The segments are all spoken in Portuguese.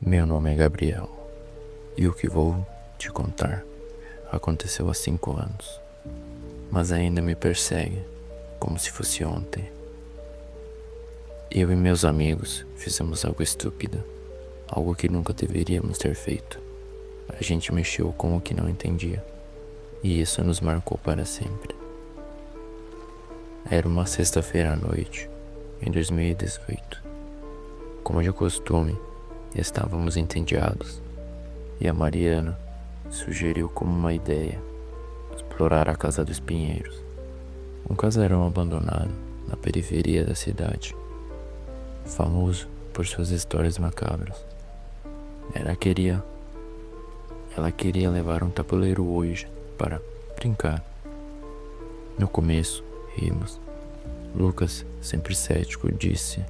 Meu nome é Gabriel e o que vou te contar aconteceu há 5 anos, mas ainda me persegue como se fosse ontem. Eu e meus amigos fizemos algo estúpido, algo que nunca deveríamos ter feito. A gente mexeu com o que não entendia e isso nos marcou para sempre. Era uma sexta-feira à noite, em 2018. Como de costume, estávamos entediados e a Mariana sugeriu como uma ideia explorar a Casa dos Pinheiros, um casarão abandonado na periferia da cidade, famoso por suas histórias macabras. Ela queria levar um tabuleiro Ouija para brincar. No começo, rimos. Lucas, sempre cético, disse: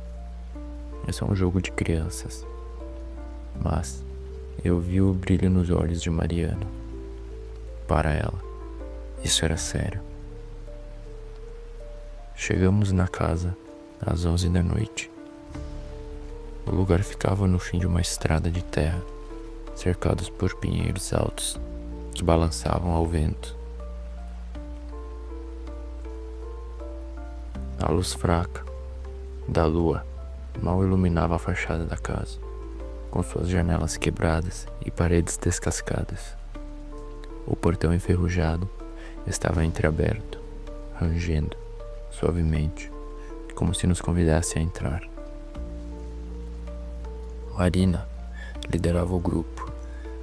"Esse é um jogo de crianças." Mas eu vi o brilho nos olhos de Mariana. Para ela, isso era sério. Chegamos na casa às 11 da noite. O lugar ficava no fim de uma estrada de terra, cercados por pinheiros altos que balançavam ao vento. A luz fraca da lua mal iluminava a fachada da casa, com suas janelas quebradas e paredes descascadas. O portão enferrujado estava entreaberto, rangendo suavemente, como se nos convidasse a entrar. Marina liderava o grupo,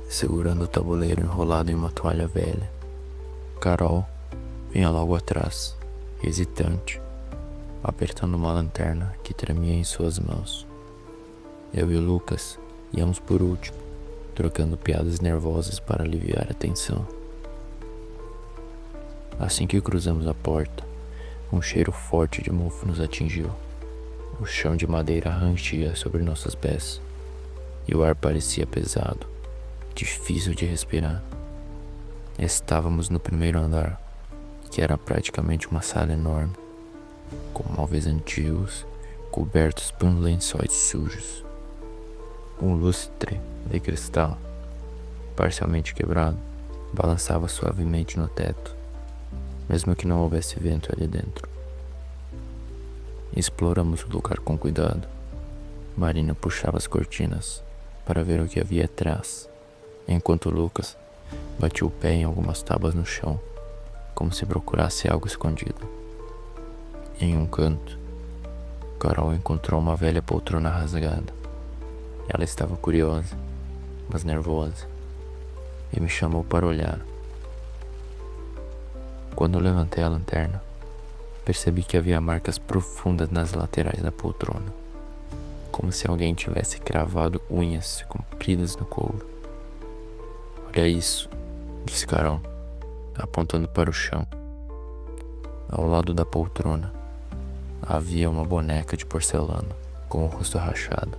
segurando o tabuleiro enrolado em uma toalha velha. Carol vinha logo atrás, hesitante, apertando uma lanterna que tremia em suas mãos. Eu e o Lucas íamos por último, trocando piadas nervosas para aliviar a tensão. Assim que cruzamos a porta, um cheiro forte de mofo nos atingiu. O chão de madeira rangia sobre nossos pés e o ar parecia pesado, difícil de respirar. Estávamos no primeiro andar, que era praticamente uma sala enorme, com móveis antigos cobertos por lençóis sujos. Um lustre de cristal, parcialmente quebrado, balançava suavemente no teto, mesmo que não houvesse vento ali dentro. Exploramos o lugar com cuidado. Marina puxava as cortinas para ver o que havia atrás, enquanto Lucas batia o pé em algumas tábuas no chão, como se procurasse algo escondido. Em um canto, Carol encontrou uma velha poltrona rasgada. Ela estava curiosa, mas nervosa, e me chamou para olhar. Quando eu levantei a lanterna, percebi que havia marcas profundas nas laterais da poltrona, como se alguém tivesse cravado unhas compridas no couro. "Olha isso", disse Carol, apontando para o chão. Ao lado da poltrona, havia uma boneca de porcelana com o rosto rachado.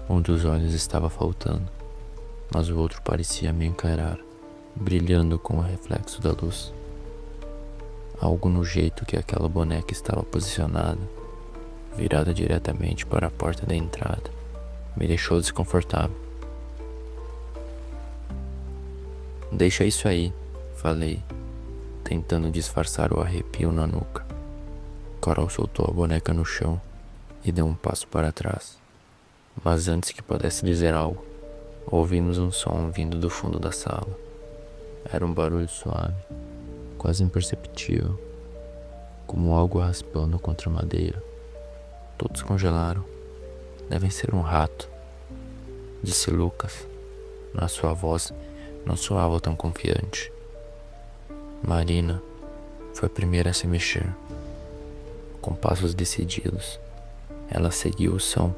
Um dos olhos estava faltando, mas o outro parecia me encarar, brilhando com o reflexo da luz. Algo no jeito que aquela boneca estava posicionada, virada diretamente para a porta da entrada, me deixou desconfortável. "Deixa isso aí", falei, tentando disfarçar o arrepio na nuca. Carol soltou a boneca no chão e deu um passo para trás. Mas antes que pudesse dizer algo, ouvimos um som vindo do fundo da sala. Era um barulho suave, quase imperceptível, como algo raspando contra a madeira. Todos congelaram. "Devem ser um rato", disse Lucas, mas sua voz não soava tão confiante. Marina foi a primeira a se mexer. Com passos decididos, ela seguiu o som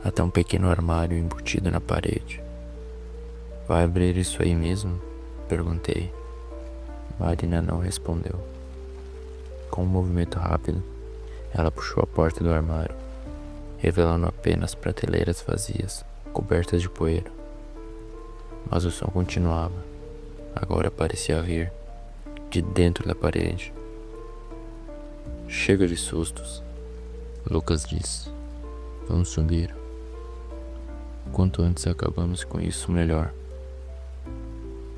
até um pequeno armário embutido na parede. "Vai abrir isso aí mesmo?", perguntei. Marina não respondeu. Com um movimento rápido, ela puxou a porta do armário, revelando apenas prateleiras vazias, cobertas de poeira. Mas o som continuava. Agora parecia vir de dentro da parede. "Chega de sustos", Lucas disse. "Vamos subir." Quanto antes acabamos com isso, melhor.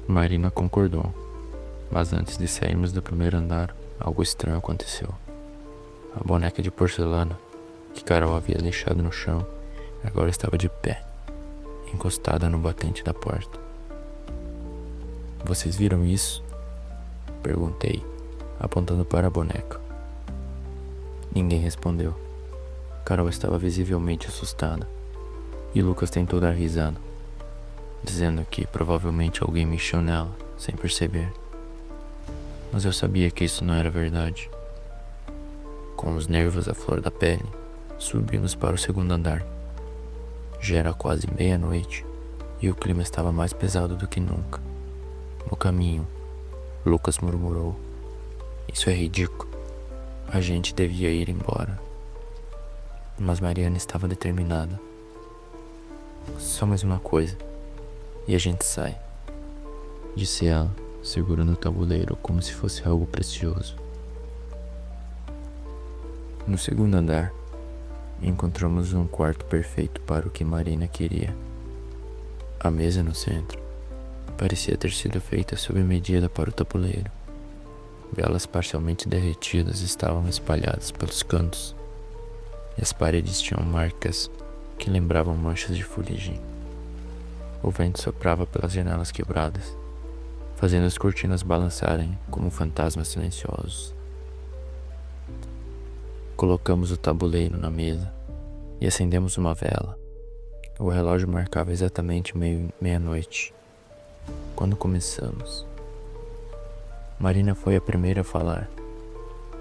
Marina concordou, mas antes de sairmos do primeiro andar, algo estranho aconteceu. A boneca de porcelana, que Carol havia deixado no chão, agora estava de pé, encostada no batente da porta. Vocês viram isso? Perguntei, apontando para a boneca. Ninguém respondeu. Carol estava visivelmente assustada, e Lucas tentou dar risada, dizendo que provavelmente alguém mexeu nela, sem perceber. Mas eu sabia que isso não era verdade. Com os nervos à flor da pele, subimos para o segundo andar. Já era quase meia-noite e o clima estava mais pesado do que nunca. No caminho, Lucas murmurou: "Isso é ridículo. A gente devia ir embora." Mas Mariana estava determinada. "Só mais uma coisa, e a gente sai", disse ela, segurando o tabuleiro como se fosse algo precioso. No segundo andar, encontramos um quarto perfeito para o que Marina queria. A mesa no centro parecia ter sido feita sob medida para o tabuleiro. Velas parcialmente derretidas estavam espalhadas pelos cantos, e as paredes tinham marcas que lembravam manchas de fuligem. O vento soprava pelas janelas quebradas, fazendo as cortinas balançarem como fantasmas silenciosos. Colocamos o tabuleiro na mesa e acendemos uma vela. O relógio marcava exatamente meia-noite, quando começamos. Marina foi a primeira a falar.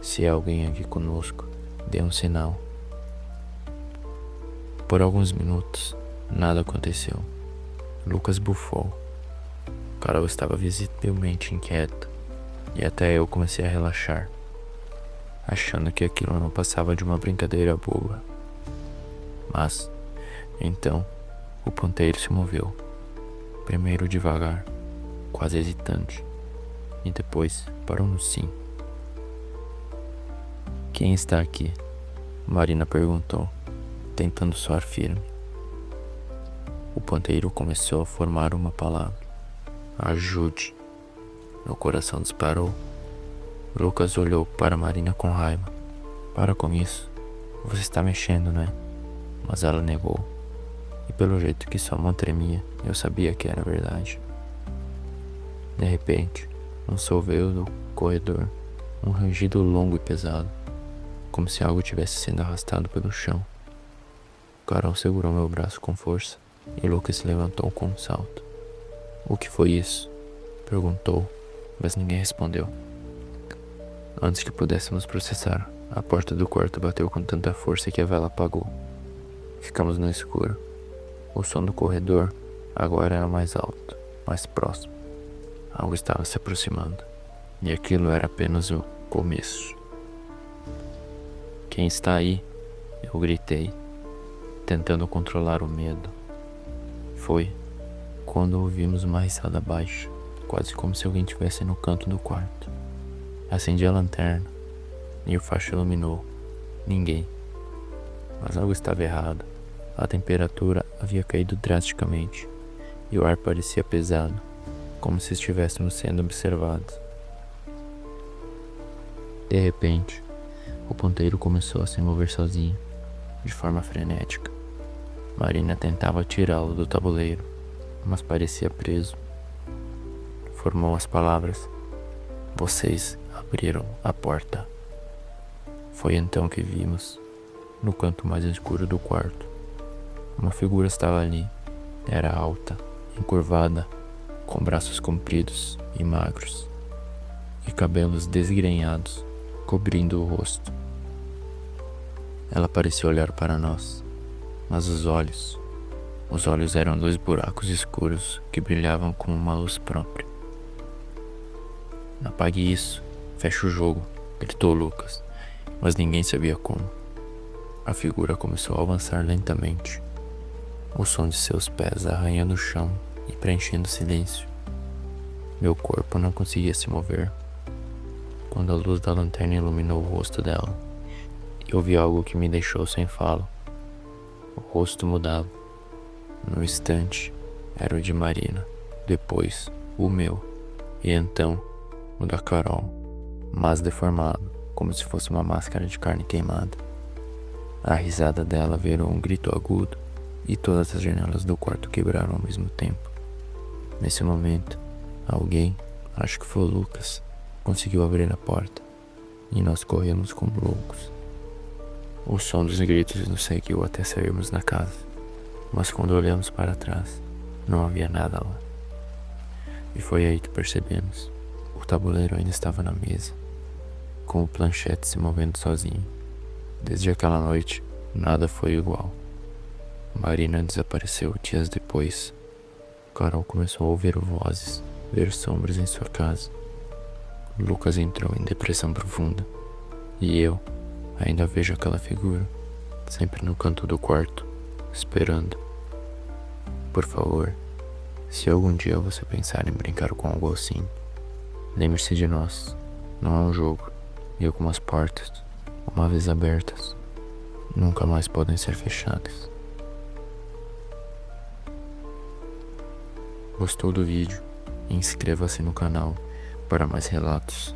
"Se há alguém aqui conosco, dê um sinal." Por alguns minutos, nada aconteceu. Lucas bufou. Carol estava visivelmente inquieta, e até eu comecei a relaxar, achando que aquilo não passava de uma brincadeira boba. Mas, então, o ponteiro se moveu. Primeiro devagar, quase hesitante, e depois parou no sim. "Quem está aqui?" Marina perguntou, tentando soar firme. O ponteiro começou a formar uma palavra: "Ajude." Meu coração disparou. Lucas olhou para Marina com raiva. "Para com isso. Você está mexendo, né?" Mas ela negou. E pelo jeito que sua mão tremia, eu sabia que era verdade. De repente, um solveio do corredor, um rangido longo e pesado, como se algo tivesse sendo arrastado pelo chão. Carol segurou meu braço com força e Lucas se levantou com um salto. "O que foi isso?" perguntou, mas ninguém respondeu. Antes que pudéssemos processar, a porta do quarto bateu com tanta força que a vela apagou. Ficamos no escuro. O som do corredor agora era mais alto, mais próximo. Algo estava se aproximando, e aquilo era apenas o começo. "Quem está aí?" eu gritei, tentando controlar o medo. Foi quando ouvimos uma risada baixa, quase como se alguém estivesse no canto do quarto. Acendi a lanterna e o facho iluminou. Ninguém. Mas algo estava errado. A temperatura havia caído drasticamente e o ar parecia pesado, como se estivéssemos sendo observados. De repente, o ponteiro começou a se mover sozinho, de forma frenética. Marina tentava tirá-lo do tabuleiro, mas parecia preso. Formou as palavras: "Vocês abriram a porta." Foi então que vimos, no canto mais escuro do quarto, uma figura estava ali. Era alta, encurvada, com braços compridos e magros, e cabelos desgrenhados, cobrindo o rosto. Ela parecia olhar para nós, mas os olhos eram 2 buracos escuros que brilhavam como uma luz própria. "Apague isso, feche o jogo", gritou Lucas, mas ninguém sabia como. A figura começou a avançar lentamente, o som de seus pés arranhando o chão e preenchendo o silêncio. Meu corpo não conseguia se mover. Quando a luz da lanterna iluminou o rosto dela, eu vi algo que me deixou sem fala. O rosto mudava. No instante, era o de Marina, depois o meu, e então o da Carol, mas deformado, como se fosse uma máscara de carne queimada. A risada dela virou um grito agudo e todas as janelas do quarto quebraram ao mesmo tempo. Nesse momento, alguém, acho que foi o Lucas, conseguiu abrir a porta e nós corremos como loucos. O som dos gritos nos seguiu até sairmos da casa, mas quando olhamos para trás, não havia nada lá. E foi aí que percebemos. O tabuleiro ainda estava na mesa, com o planchete se movendo sozinho. Desde aquela noite, nada foi igual. Marina desapareceu dias depois. Carol começou a ouvir vozes, ver sombras em sua casa. Lucas entrou em depressão profunda. E eu ainda vejo aquela figura, sempre no canto do quarto, esperando. Por favor, se algum dia você pensar em brincar com algo assim, lembre-se de nós. Não é um jogo. E algumas portas, uma vez abertas, nunca mais podem ser fechadas. Gostou do vídeo? Inscreva-se no canal para mais relatos.